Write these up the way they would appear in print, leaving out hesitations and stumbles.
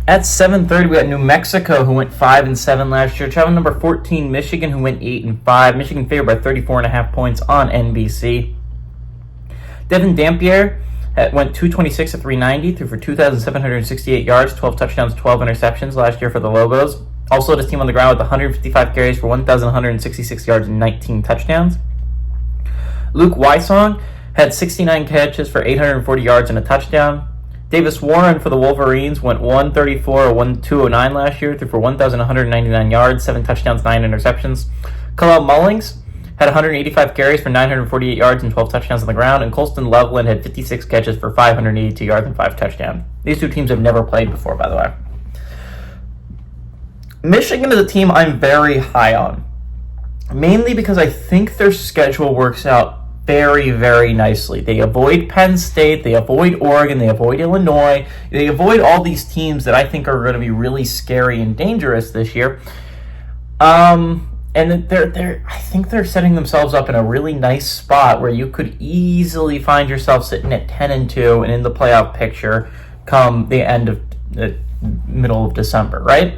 At 7:30, we got New Mexico, who went 5-7 last year. Traveling number 14, Michigan, who went 8-5. Michigan favored by 34.5 points on NBC. Devin Dampier went 226 at 390, threw for 2,768 yards, 12 touchdowns, 12 interceptions last year for the Lobos. Also led his team on the ground with 155 carries for 1,166 yards and 19 touchdowns. Luke Wysong had 69 catches for 840 yards and a touchdown. Davis Warren for the Wolverines went 134 or 209 last year, threw for 1,199 yards, 7 touchdowns, 9 interceptions. Khalil Mullings had 185 carries for 948 yards and 12 touchdowns on the ground, and Colston Loveland had 56 catches for 582 yards and 5 touchdowns. These two teams have never played before, by the way. Michigan is a team I'm very high on, mainly because I think their schedule works out very, very nicely. They avoid Penn State, they avoid Oregon, they avoid Illinois, they avoid all these teams that I think are going to be really scary and dangerous this year. And I think they're setting themselves up in a really nice spot where you could easily find yourself sitting at 10-2 and in the playoff picture come the end of the middle of December, right?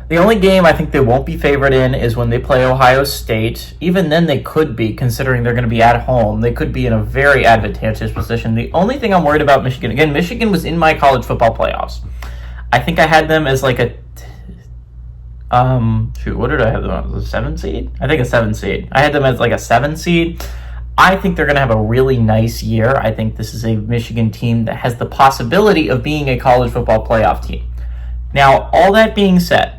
The only game I think they won't be favored in is when they play Ohio State. Even then they could be, considering they're going to be at home. They could be in a very advantageous position. The only thing I'm worried about Michigan, again, Michigan was in my college football playoffs. I think I had them as like a, what did I have them as, a 7 seed? I think a 7 seed. I had them as like a 7 seed. I think they're going to have a really nice year. I think this is a Michigan team that has the possibility of being a college football playoff team. Now, all that being said,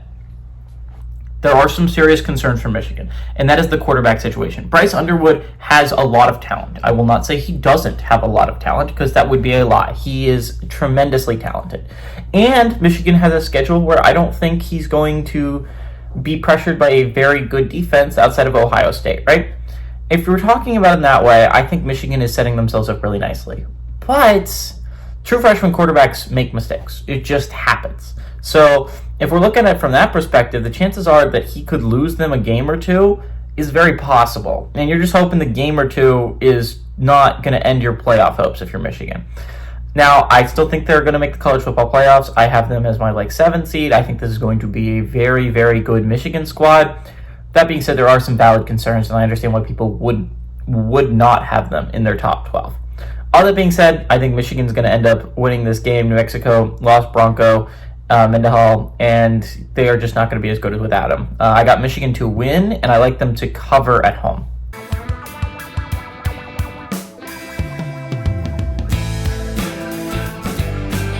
there are some serious concerns for Michigan, and that is the quarterback situation. Bryce Underwood has a lot of talent. I will not say he doesn't have a lot of talent, because that would be a lie. He is tremendously talented. And Michigan has a schedule where I don't think he's going to be pressured by a very good defense outside of Ohio State, right? If we're talking about it in that way, I think Michigan is setting themselves up really nicely. But true freshman quarterbacks make mistakes. It just happens. So if we're looking at it from that perspective, the chances are that he could lose them a game or two is very possible. And you're just hoping the game or two is not going to end your playoff hopes if you're Michigan. Now, I still think they're going to make the college football playoffs. I have them as my 7 seed. I think this is going to be a very, very good Michigan squad. That being said, there are some valid concerns, and I understand why people would not have them in their top 12. All that being said, I think Michigan's going to end up winning this game. New Mexico lost Bronco Mendenhall, and they are just not going to be as good as without him. I got Michigan to win, and I like them to cover at home.